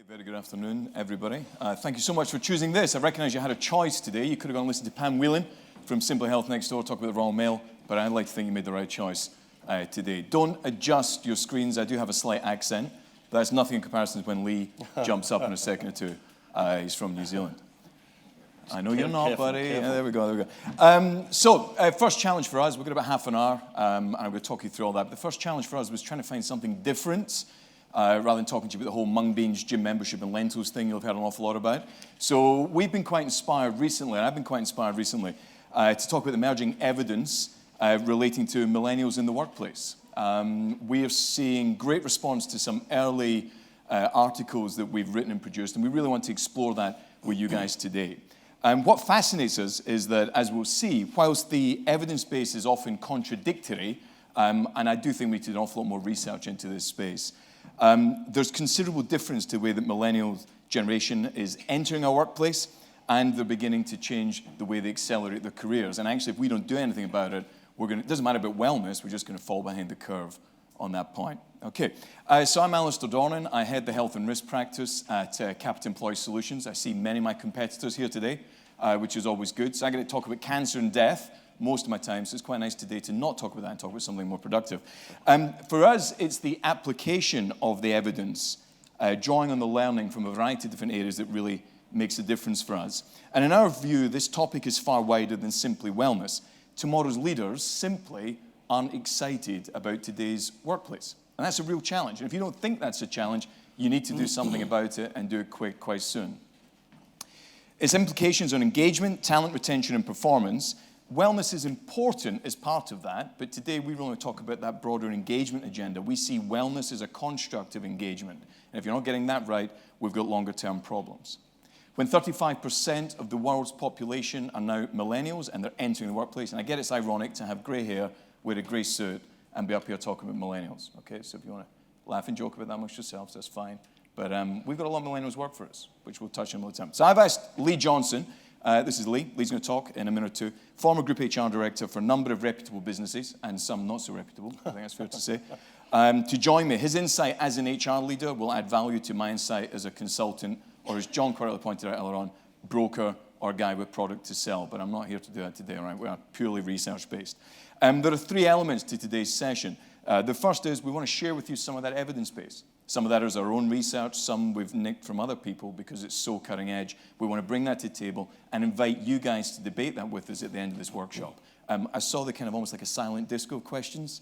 Very good afternoon, everybody. Thank you so much for choosing this. I recognise you had a choice today. You could have gone and listened to Pam Whelan from Simply Health Next Door, talk about the Royal Mail, but I'd like to think you made the right choice today. Don't adjust your screens. I do have a slight accent. That's nothing in comparison to when Lee jumps up in a second or two. He's from New Zealand. I know you're not, buddy. Yeah, there we go. First challenge for us, we've got about half an hour, and I'm going to talk you through all that. But the first challenge for us was trying to find something different, rather than talking to you about the whole mung beans, gym membership, and lentils thing you'll have heard an awful lot about. So we've been quite inspired recently, and I've been quite inspired recently, to talk about the emerging evidence relating to millennials in the workplace. We are seeing great response to some early articles that we've written and produced, and we really want to explore that with you guys today. What fascinates us is that, as we'll see, whilst the evidence base is often contradictory, and I do think we need to do an awful lot more research into this space, there's considerable difference to the way that millennial generation is entering our workplace, and they're beginning to change the way they accelerate their careers. And actually, if we don't do anything about it, it doesn't matter about wellness, we're just going to fall behind the curve on that point. Okay, so I'm Alistair Dornan. I head the health and risk practice at Capita Employment Solutions. I see many of my competitors here today, which is always good. So I'm going to talk about cancer and death most of my time, so it's quite nice today to not talk about that and talk about something more productive. For us, it's the application of the evidence, drawing on the learning from a variety of different areas that really makes a difference for us. And in our view, this topic is far wider than simply wellness. Tomorrow's leaders simply aren't excited about today's workplace. And that's a real challenge. And if you don't think that's a challenge, you need to do something about it and do it quite soon. Its implications on engagement, talent retention, and performance. Wellness is important as part of that, but today we want to talk about that broader engagement agenda. We see wellness as a construct of engagement. And if you're not getting that right, we've got longer-term problems. When 35% of the world's population are now millennials and they're entering the workplace, and I get it's ironic to have grey hair, wear a grey suit, and be up here talking about millennials. Okay, so if you want to laugh and joke about that amongst yourselves, that's fine. But we've got a lot of millennials work for us, which we'll touch on all the time. So I've asked Lee Johnson, this is Lee. Lee's going to talk in a minute or two. Former Group HR Director for a number of reputable businesses, and some not so reputable, I think that's fair to say, to join me. His insight as an HR leader will add value to my insight as a consultant, or as John correctly pointed out earlier on, broker or guy with product to sell. But I'm not here to do that today, all right? We are purely research-based. There are three elements to today's session. The first is we want to share with you some of that evidence base. Some of that is our own research, some we've nicked from other people because it's so cutting edge. We want to bring that to the table and invite you guys to debate that with us at the end of this workshop. I saw the kind of almost like a silent disco of questions.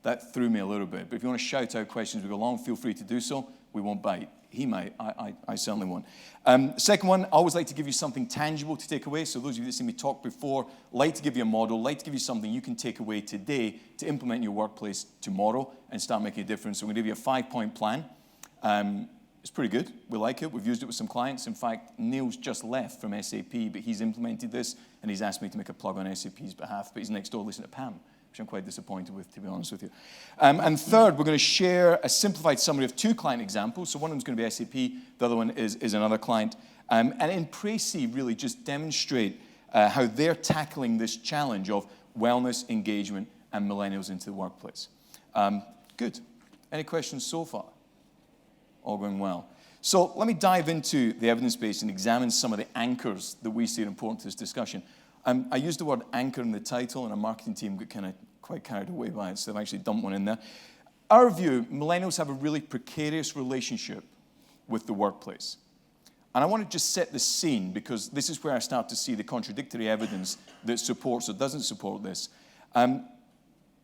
That threw me a little bit. But if you want to shout out questions as we go along, feel free to do so. We won't bite. He might. I certainly won't. Second one, I always like to give you something tangible to take away. So those of you that see me talk before, like to give you a model, like to give you something you can take away today to implement in your workplace tomorrow and start making a difference. So I'm going to give you a 5-point plan. It's pretty good. We like it. We've used it with some clients. In fact, Neil's just left from SAP, but he's implemented this, and he's asked me to make a plug on SAP's behalf. But he's next door listening to Pam, which I'm quite disappointed with, to be honest with you. And third, we're going to share a simplified summary of 2 client examples. So one of them is going to be SAP. The other one is another client. And in Précis, really just demonstrate how they're tackling this challenge of wellness, engagement, and millennials into the workplace. Good. Any questions so far? All going well. So let me dive into the evidence base and examine some of the anchors that we see are important to this discussion. I used the word anchor in the title, and our marketing team got kind of quite carried away by it, so I've actually dumped one in there. Our view, millennials have a really precarious relationship with the workplace. And I want to just set the scene, because this is where I start to see the contradictory evidence that supports or doesn't support this. Can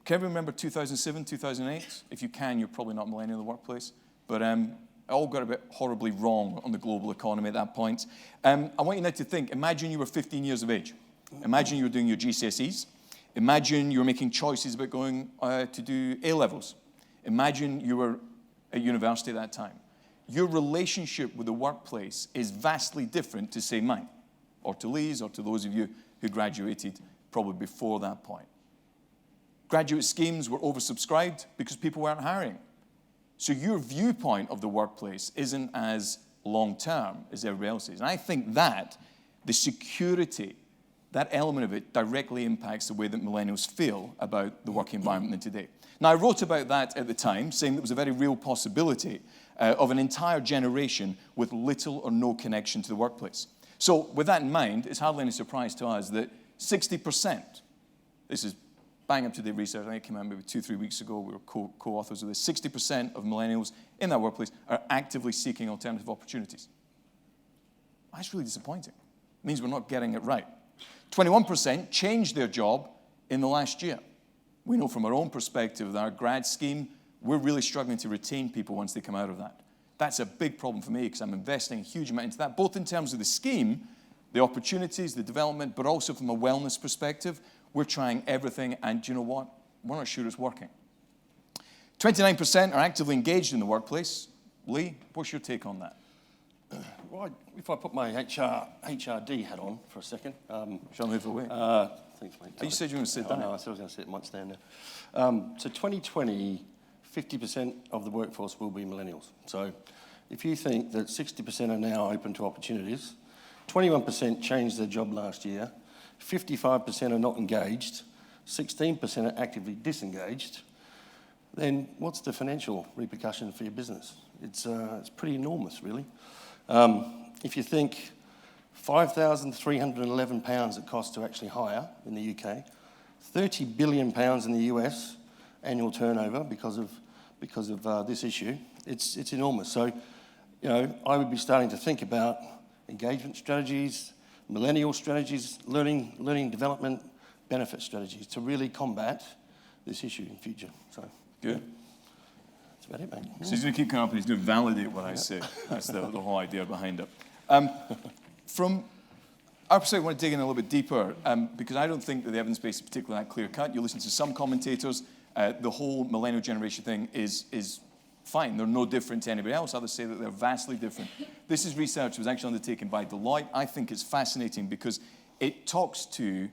everyone remember 2007, 2008? If you can, you're probably not millennial in the workplace. But it all got a bit horribly wrong on the global economy at that point. I want you now to think, imagine you were 15 years of age. Imagine you were doing your GCSEs. Imagine you were making choices about going to do A-levels. Imagine you were at university at that time. Your relationship with the workplace is vastly different to, say, mine, or to Lee's, or to those of you who graduated probably before that point. Graduate schemes were oversubscribed because people weren't hiring. So your viewpoint of the workplace isn't as long-term as everybody else's. And I think that the security, that element of it directly impacts the way that millennials feel about the working environment today. Now, I wrote about that at the time, saying that it was a very real possibility. of an entire generation with little or no connection to the workplace. So with that in mind, it's hardly any surprise to us that 60%, this is bang up to date research, I think it came out maybe 2-3 weeks ago, we were co-authors of this, 60% of millennials in that workplace are actively seeking alternative opportunities. That's really disappointing. It means we're not getting it right. 21% changed their job in the last year. We know from our own perspective that our grad scheme, we're really struggling to retain people once they come out of that. That's a big problem for me because I'm investing a huge amount into that, both in terms of the scheme, the opportunities, the development, but also from a wellness perspective. We're trying everything, and do you know what? We're not sure it's working. 29% are actively engaged in the workplace. Lee, what's your take on that? Well, if I put my HRD hat on for a second. Shall I move away? Thanks, mate. Oh, you said you were going to sit down. No, I said I was going to sit. Might stand there. So 2020, 50% of the workforce will be millennials. So if you think that 60% are now open to opportunities, 21% changed their job last year, 55% are not engaged, 16% are actively disengaged, then what's the financial repercussion for your business? It's pretty enormous, really. If you think £5,311 it costs to actually hire in the UK, £30 billion in the US annual turnover because of this issue, it's enormous. So, you know, I would be starting to think about engagement strategies, millennial strategies, learning development, benefit strategies to really combat this issue in future. So good. That's about it, mate. So he's going to keep coming up and he's going to validate what I say. That's the whole idea behind it. From our perspective, I want to dig in a little bit deeper because I don't think that the evidence base is particularly that clear-cut. You listen to some commentators, the whole millennial generation thing is fine. They're no different to anybody else. Others say that they're vastly different. This is research that was actually undertaken by Deloitte. I think it's fascinating because it talks to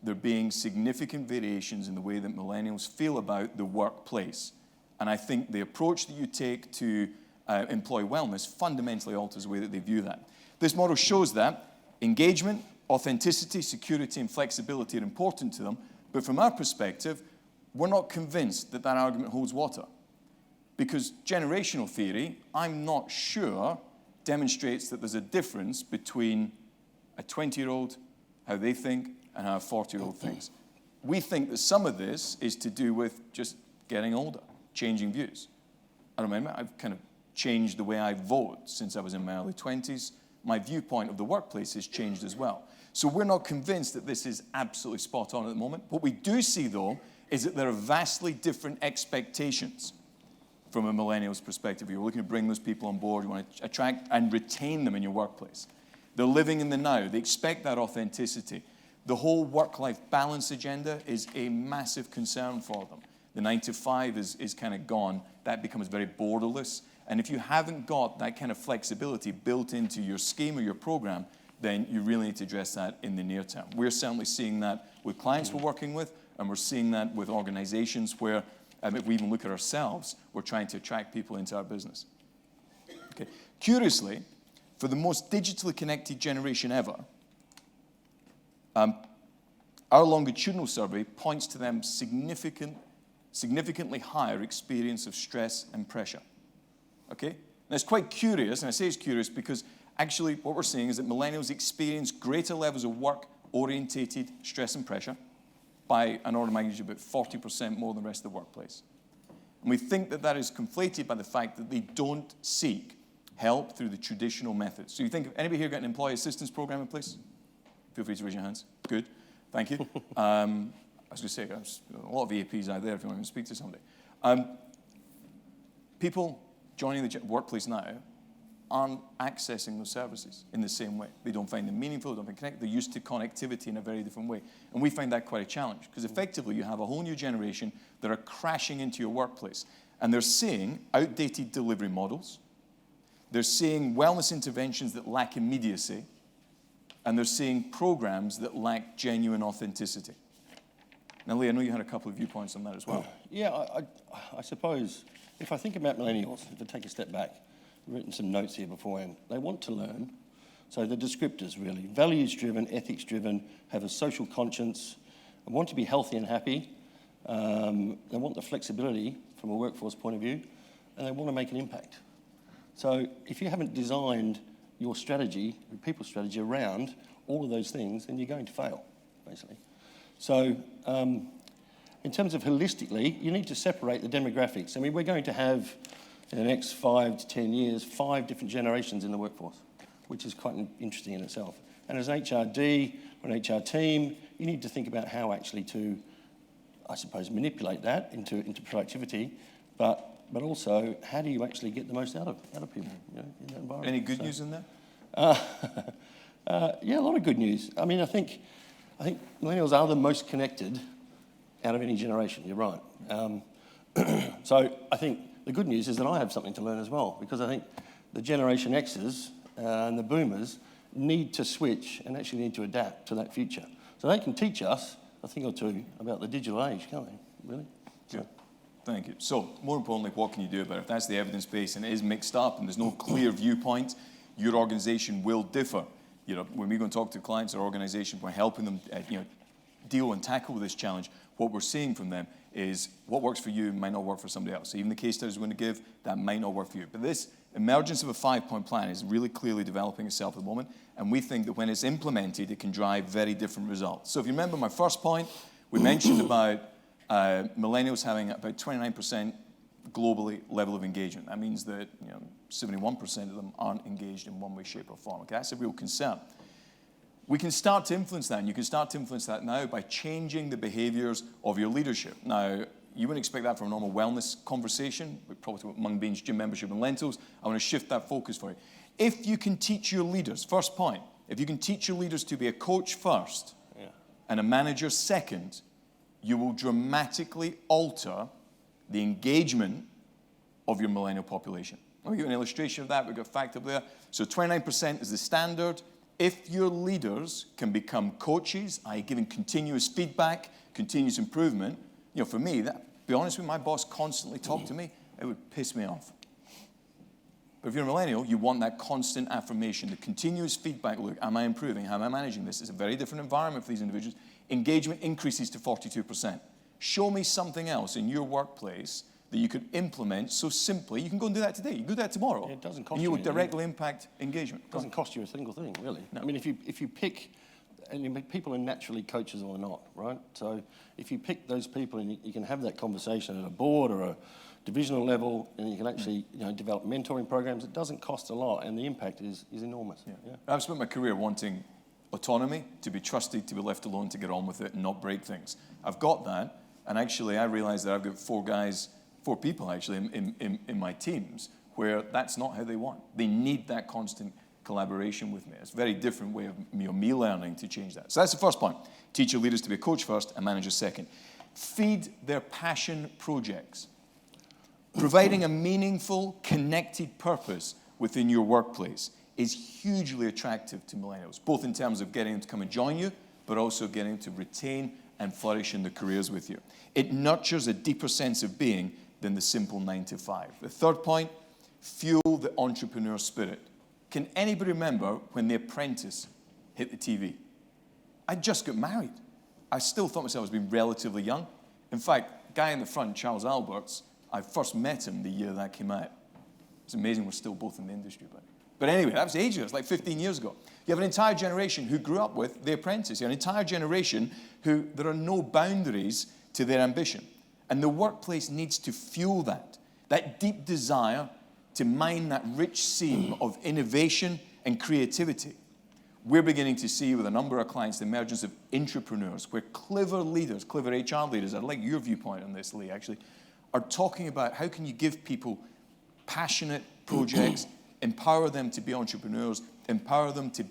there being significant variations in the way that millennials feel about the workplace. And I think the approach that you take to employee wellness fundamentally alters the way that they view that. This model shows that engagement, authenticity, security, and flexibility are important to them. But from our perspective, we're not convinced that that argument holds water. Because generational theory, I'm not sure, demonstrates that there's a difference between a 20-year-old, how they think, and how a 40-year-old thinks. We think that some of this is to do with just getting older, changing views. I remember I've kind of changed the way I vote since I was in my early 20s. My viewpoint of the workplace has changed as well. So we're not convinced that this is absolutely spot on at the moment. What we do see, though, is that there are vastly different expectations from a millennial's perspective. You're looking to bring those people on board. You want to attract and retain them in your workplace. They're living in the now. They expect that authenticity. The whole work-life balance agenda is a massive concern for them. The 9 to 5 is kind of gone. That becomes very borderless. And if you haven't got that kind of flexibility built into your scheme or your program, then you really need to address that in the near term. We're certainly seeing that with clients we're working with, and we're seeing that with organizations where, if we even look at ourselves, we're trying to attract people into our business. Okay. Curiously, for the most digitally connected generation ever, our longitudinal survey points to them significantly higher experience of stress and pressure. Okay? Now, it's quite curious, and I say it's curious because actually what we're seeing is that millennials experience greater levels of work-orientated stress and pressure by an order of magnitude about 40% more than the rest of the workplace. And we think that that is conflated by the fact that they don't seek help through the traditional methods. So you think, anybody here got an employee assistance program in place? Feel free to raise your hands. Good. Thank you. I was going to say, there's a lot of EAPs out there if you want to speak to somebody. People joining the workplace now aren't accessing those services in the same way. They don't find them meaningful, they don't find connected. They're used to connectivity in a very different way. And we find that quite a challenge because effectively you have a whole new generation that are crashing into your workplace. And they're seeing outdated delivery models. They're seeing wellness interventions that lack immediacy. And they're seeing programs that lack genuine authenticity. Now, Lee, I know you had a couple of viewpoints on that as well. Yeah, I suppose if I think about millennials, if I take a step back, I've written some notes here beforehand. They want to learn. So the descriptors, really, values-driven, ethics-driven, have a social conscience, and want to be healthy and happy. They want the flexibility from a workforce point of view, and they want to make an impact. So if you haven't designed your strategy, your people strategy around all of those things, then you're going to fail, basically. So in terms of holistically, you need to separate the demographics. I mean, we're going to have, in the next 5 to 10 years, 5 different generations in the workforce, which is quite interesting in itself. And as an HRD or an HR team, you need to think about how actually to, I suppose, manipulate that into productivity, but also how do you actually get the most out of people, you know, in that environment. Any good news in there? Yeah, a lot of good news. I mean, I think millennials are the most connected out of any generation. You're right. So I think the good news is that I have something to learn as well, because I think the Generation X's and the Boomers need to switch and actually need to adapt to that future. So they can teach us a thing or two about the digital age, can't they? Really? Good. Thank you. So, more importantly, what can you do about it? If that's the evidence base and it is mixed up and there's no clear viewpoint, your organisation will differ. You know, when we go and talk to clients or organisations, we're helping them, deal and tackle this challenge. What we're seeing from them is what works for you might not work for somebody else. So even the case studies we're going to give, that might not work for you. But this emergence of a 5-point plan is really clearly developing itself at the moment, and we think that when it's implemented, it can drive very different results. So if you remember my first point, we mentioned about millennials having about 29% globally level of engagement. That means that 71% of them aren't engaged in one way, shape, or form. Okay, that's a real concern. We can start to influence that, and you can start to influence that now by changing the behaviors of your leadership. Now, you wouldn't expect that from a normal wellness conversation. We probably talk about mung beans, gym membership, and lentils. I want to shift that focus for you. If you can teach your leaders, first point, if you can teach your leaders to be a coach first and a manager second, you will dramatically alter the engagement of your millennial population. I'll give you an illustration of that. We've got a fact up there. So 29% is the standard. If your leaders can become coaches, i.e. giving continuous feedback, continuous improvement, for me, be honest with you, my boss constantly talked to me, it would piss me off. But if you're a millennial, you want that constant affirmation, the continuous feedback. Look, am I improving? How am I managing this? It's a very different environment for these individuals. Engagement increases to 42%. Show me something else in your workplace that you could implement so simply. You can go and do that today. You can do that tomorrow. It doesn't cost and you will directly impact engagement. It doesn't cost you a single thing, really. No. I mean, if you pick, and people are naturally coaches or not, right? So if you pick those people and you can have that conversation at a board or a divisional level, and you can actually develop mentoring programs, it doesn't cost a lot, and the impact is enormous. Yeah. I've spent my career wanting autonomy, to be trusted, to be left alone, to get on with it and not break things. I've got that, and actually I realised that I've got four people actually in my teams where that's not how they want. They need that constant collaboration with me. It's a very different way of me learning to change that. So that's the first point. Teach your leaders to be a coach first and manager second. Feed their passion projects. Providing a meaningful, connected purpose within your workplace is hugely attractive to millennials, both in terms of getting them to come and join you, but also getting them to retain and flourish in their careers with you. It nurtures a deeper sense of being than the simple 9 to 5. The third point, fuel the entrepreneur spirit. Can anybody remember when The Apprentice hit the TV? I just got married. I still thought myself as being relatively young. In fact, guy in the front, Charles Alberts, I first met him the year that came out. It's amazing we're still both in the industry. But anyway, that was ages ago. It's like 15 years ago. You have an entire generation who grew up with The Apprentice. You have an entire generation who there are no boundaries to their ambition. And the workplace needs to fuel that deep desire to mine that rich seam of innovation and creativity. We're beginning to see with a number of clients the emergence of intrapreneurs, where clever leaders, clever HR leaders, I'd like your viewpoint on this, Lee, actually, are talking about how can you give people passionate projects, empower them to be entrepreneurs, empower them to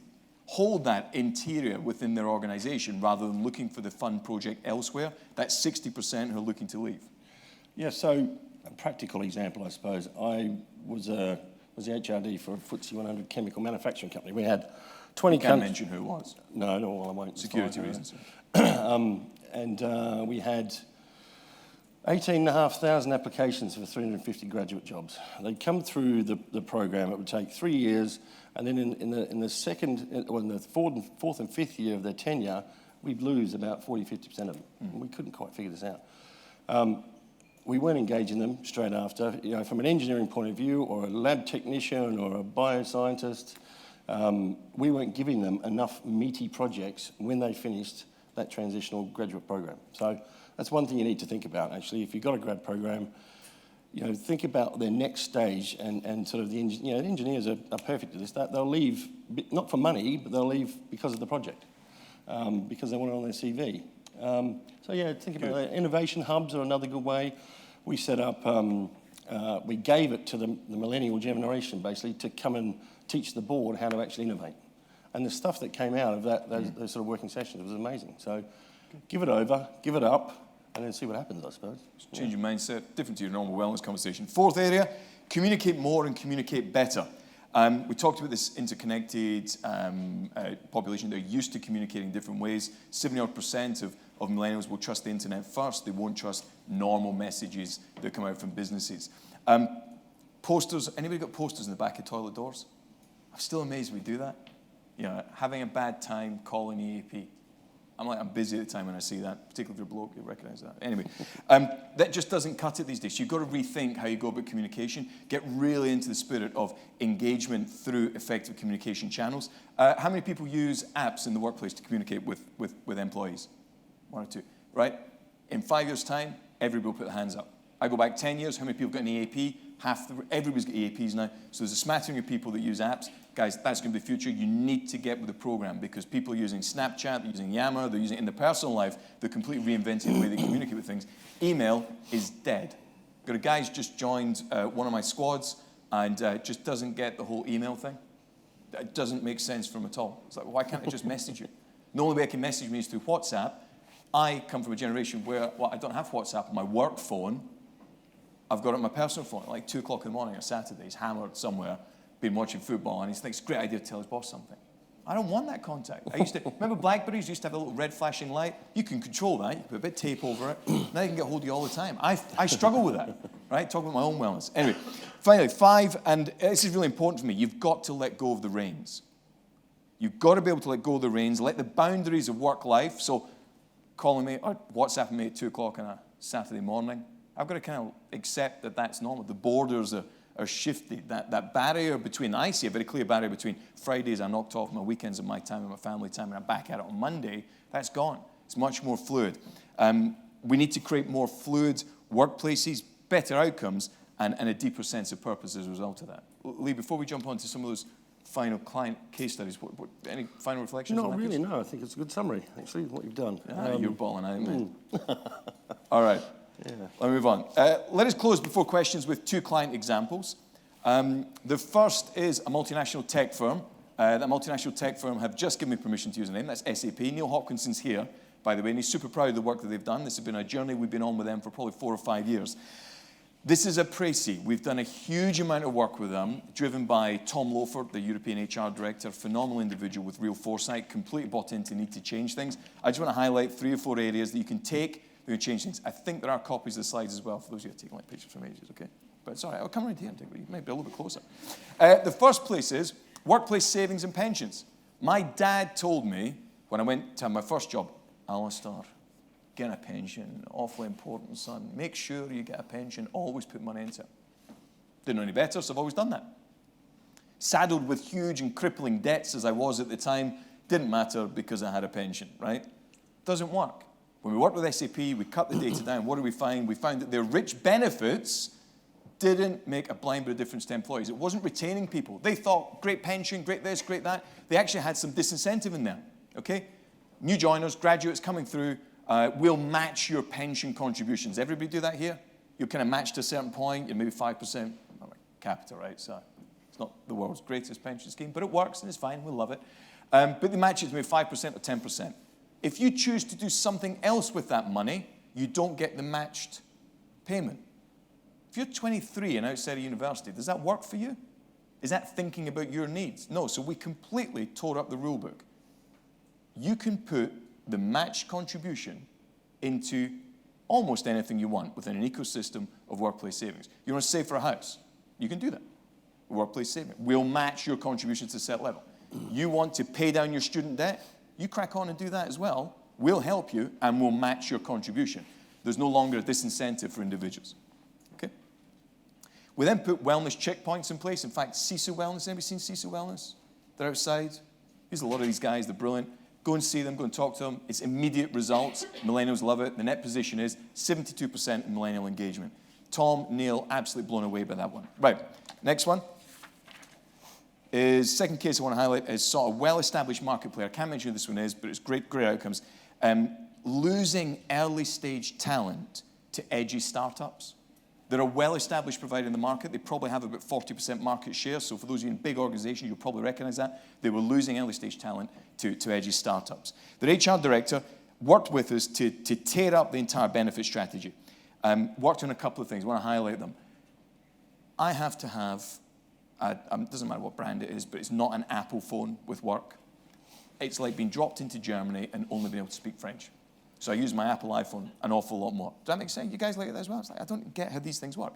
hold that interior within their organization rather than looking for the fun project elsewhere. That's 60% who are looking to leave. Yeah, so a practical example, I suppose. I was the HRD for a FTSE 100 chemical manufacturing company. We had 20 Can't mention who it was. No, well, I won't. Security reasons. And we had 18,500 applications for 350 graduate jobs. They'd come through the program. It would take 3 years, and then in the fourth and fifth year of their tenure, we'd lose about 40-50% of them. We couldn't quite figure this out. we weren't engaging them straight after. You know, from an engineering point of view, or a lab technician, or a bioscientist, we weren't giving them enough meaty projects when they finished that transitional graduate program. So that's one thing you need to think about, actually. If you've got a grad program, you know, think about their next stage, and sort of the engineers are perfect at this. They'll leave, not for money, but they'll leave because of the project, because they want it on their CV. So yeah, think about that. Innovation hubs are another good way. We set up, we gave it to the millennial generation, basically, to come and teach the board how to actually innovate. And the stuff that came out of those sort of working sessions was amazing. So give it over, give it up, and then see what happens, I suppose. Change your mindset, different to your normal wellness conversation. Fourth area, communicate more and communicate better. We talked about this interconnected population. They're used to communicating different ways. 70% of millennials will trust the internet first. They won't trust normal messages that come out from businesses. Posters, anybody got posters in the back of toilet doors? I'm still amazed we do that. You know, having a bad time, calling EAP. I'm busy at the time when I see that, particularly if you're a bloke, you'll recognise that. Anyway, that just doesn't cut it these days. You've got to rethink how you go about communication, get really into the spirit of engagement through effective communication channels. How many people use apps in the workplace to communicate with employees? One or two, right? In 5 years' time, everybody will put their hands up. I go back 10 years, how many people got an EAP? Everybody's got EAPs now. So there's a smattering of people that use apps. Guys, that's going to be the future. You need to get with the program, because people are using Snapchat, they're using Yammer, they're using it in their personal life. They're completely reinventing the way they communicate with things. Email is dead. Got a guy who's just joined one of my squads and just doesn't get the whole email thing. It doesn't make sense for him at all. It's like, why can't I just message you? The only way I can message me is through WhatsApp. I come from a generation where, well, I don't have WhatsApp on my work phone. I've got it on my personal phone at like 2 o'clock in the morning on a Saturday. He's hammered somewhere, been watching football, and he thinks it's a great idea to tell his boss something. I don't want that contact. I used to, remember Blackberries used to have a little red flashing light? You can control that. You put a bit of tape over it. Now you can get hold of you all the time. I struggle with that, right? Talking about my own wellness. Anyway, finally, 5, and this is really important for me. You've got to let go of the reins. You've got to be able to let go of the reins, let the boundaries of work life. So calling me or WhatsApping me at 2 o'clock on a Saturday morning, I've got to kind of accept that that's normal. The borders are shifted. That barrier between, I see a very clear barrier between Fridays I knocked off, my weekends and my time and my family time, and I'm back at it on Monday. That's gone. It's much more fluid. We need to create more fluid workplaces, better outcomes, and a deeper sense of purpose as a result of that. Lee, before we jump on to some of those final client case studies, any final reflections? Not really, no. I think it's a good summary, actually, what you've done. You're balling out, mate. All right. Yeah. Let me move on. Let us close before questions with 2 client examples. The first is a multinational tech firm. That multinational tech firm have just given me permission to use a name. That's SAP. Neil Hopkinson's here, by the way, and he's super proud of the work that they've done. This has been a journey we've been on with them for probably 4 or 5 years. This is a précis. We've done a huge amount of work with them, driven by Tom Loeffert, the European HR director, phenomenal individual with real foresight, completely bought into need to change things. I just want to highlight 3 or 4 areas that you can take. We're going to change things. I think there are copies of the slides as well for those of you who are taking like pictures from ages, okay? But it's all right. I'll come right here and take it. You might be a little bit closer. The first place is workplace savings and pensions. My dad told me when I went to my first job, Alistair, get a pension. Awfully important, son. Make sure you get a pension. Always put money into it. Didn't know any better, so I've always done that. Saddled with huge and crippling debts as I was at the time, didn't matter because I had a pension, right? Doesn't work. When we worked with SAP, we cut the data down. What did we find? We found that their rich benefits didn't make a blind bit of difference to employees. It wasn't retaining people. They thought, great pension, great this, great that. They actually had some disincentive in there, okay? New joiners, graduates coming through, we'll match your pension contributions. Everybody do that here? You're kind of matched to a certain point, you're maybe 5%. Like Capita, right? So it's not the world's greatest pension scheme, but it works and it's fine, we'll love it. But they match it to maybe 5% or 10%. If you choose to do something else with that money, you don't get the matched payment. If you're 23 and outside of university, does that work for you? Is that thinking about your needs? No, so we completely tore up the rule book. You can put the matched contribution into almost anything you want within an ecosystem of workplace savings. You want to save for a house? You can do that. Workplace savings. We'll match your contribution to a set level. You want to pay down your student debt? You crack on and do that as well. We'll help you and we'll match your contribution. There's no longer a disincentive for individuals. We then put wellness checkpoints in place. In fact, CISO Wellness, anybody seen CISO Wellness? They're outside. There's a lot of these guys, they're brilliant. Go and see them, go and talk to them. It's immediate results. Millennials love it. The net position is 72% in millennial engagement. Tom, Neil, absolutely blown away by that one. Right, next one is, second case I want to highlight is sort of well-established market player. I can't mention who this one is, but it's great outcomes. Losing early stage talent to edgy startups. They're a well-established provider in the market. They probably have about 40% market share. So for those of you in big organizations, you'll probably recognize that. They were losing early stage talent to edgy startups. Their HR director worked with us to tear up the entire benefit strategy. Worked on a couple of things. I want to highlight them. I have to have, it doesn't matter what brand it is, but it's not an Apple phone with work. It's like being dropped into Germany and only being able to speak French. So I use my Apple iPhone an awful lot more. Does that make sense? You guys like that as well? It's like, I don't get how these things work.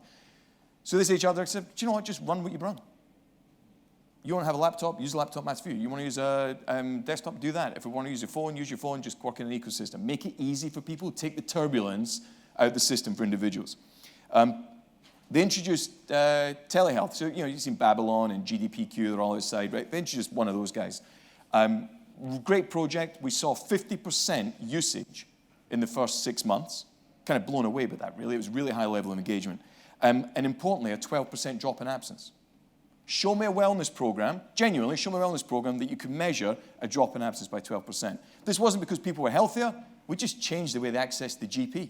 So this HR director said, do you know what? Just run what you run. You want to have a laptop? Use a laptop, that's for you. You want to use a desktop? Do that. If you want to use your phone, just work in an ecosystem. Make it easy for people. Take the turbulence out of the system for individuals. They introduced telehealth. So, you've seen Babylon and GDPQ, they're all outside, right? They introduced one of those guys. Great project. We saw 50% usage in the first 6 months. Kind of blown away by that, really. It was really high level of engagement. And importantly, a 12% drop in absence. Show me a wellness program, genuinely, show me a wellness program that you could measure a drop in absence by 12%. This wasn't because people were healthier. We just changed the way they accessed the GP.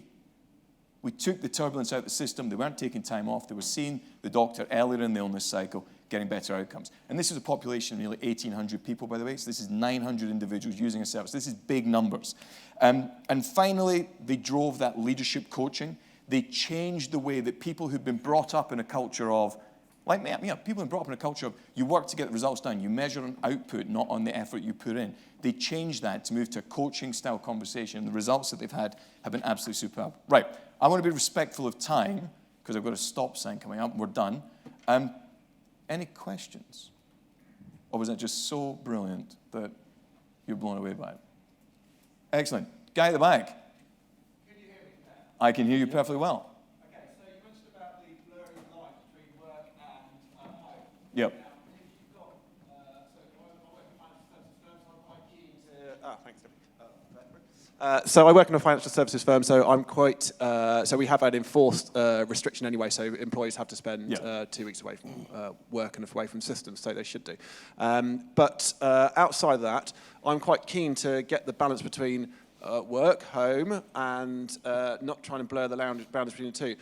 We took the turbulence out of the system. They weren't taking time off. They were seeing the doctor earlier in the illness cycle, getting better outcomes. And this is a population of nearly 1,800 people, by the way. So this is 900 individuals using a service. This is big numbers. And finally, they drove that leadership coaching. They changed the way that people who've been brought up in a culture of, like me, people who've been brought up in a culture of, you work to get the results done. You measure on output, not on the effort you put in. They changed that to move to a coaching-style conversation. The results that they've had have been absolutely superb. Right, I want to be respectful of time, because I've got a stop sign coming up. We're done. Any questions? Or was that just so brilliant that you're blown away by it? Excellent. Guy at the back. Can you hear me, Pat? I can hear you perfectly well. Okay, so you mentioned about the blurring line between work and home. Yep. Now, if you've got, so I work in a financial services firm, so I'm quite, so we have an enforced restriction anyway, so employees have to spend 2 weeks away from work and away from systems, so they should do. But outside of that, I'm quite keen to get the balance between work, home, and not trying to blur the boundaries between the two.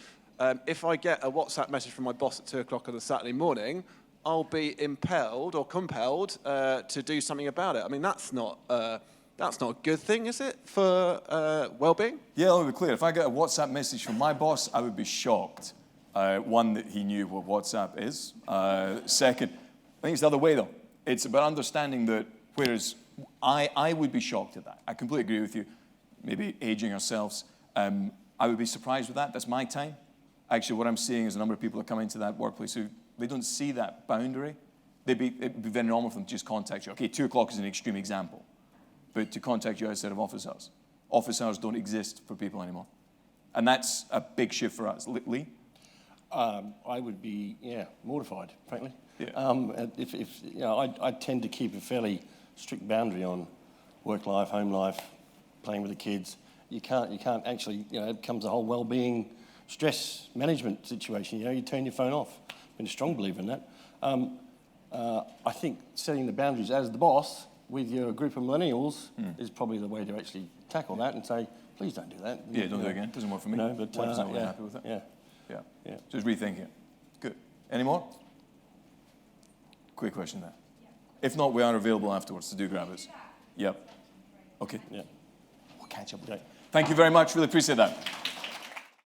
If I get a WhatsApp message from my boss at 2 o'clock on a Saturday morning, I'll be impelled or compelled to do something about it. I mean, that's not a good thing, is it, for well-being? Yeah, let me be clear. If I get a WhatsApp message from my boss, I would be shocked. One, that he knew what WhatsApp is. Second, I think it's the other way, though. It's about understanding that, whereas I would be shocked at that. I completely agree with you. Maybe aging ourselves. I would be surprised with that. That's my time. Actually, what I'm seeing is a number of people that come into that workplace who they don't see that boundary. It'd be very normal for them to just contact you. Okay, 2 o'clock is an extreme example. But to contact you outside of office hours. Office hours don't exist for people anymore. And that's a big shift for us. Lee? I would be, mortified, frankly. Yeah. I tend to keep a fairly strict boundary on work life, home life, playing with the kids. You can't actually, it becomes a whole well-being stress management situation. You turn your phone off. I've been a strong believer in that. I think setting the boundaries as the boss with your group of millennials is probably the way to actually tackle that and say, please don't do that. Yeah, don't do it again. It doesn't work for me. No, but Wife's not really happy with it. Yeah. Just rethink it. Good. Any more? Quick question there. If not, we are available afterwards, so do grab us. Yep. Okay. Yeah. We'll catch up with you. Thank you very much. Really appreciate that.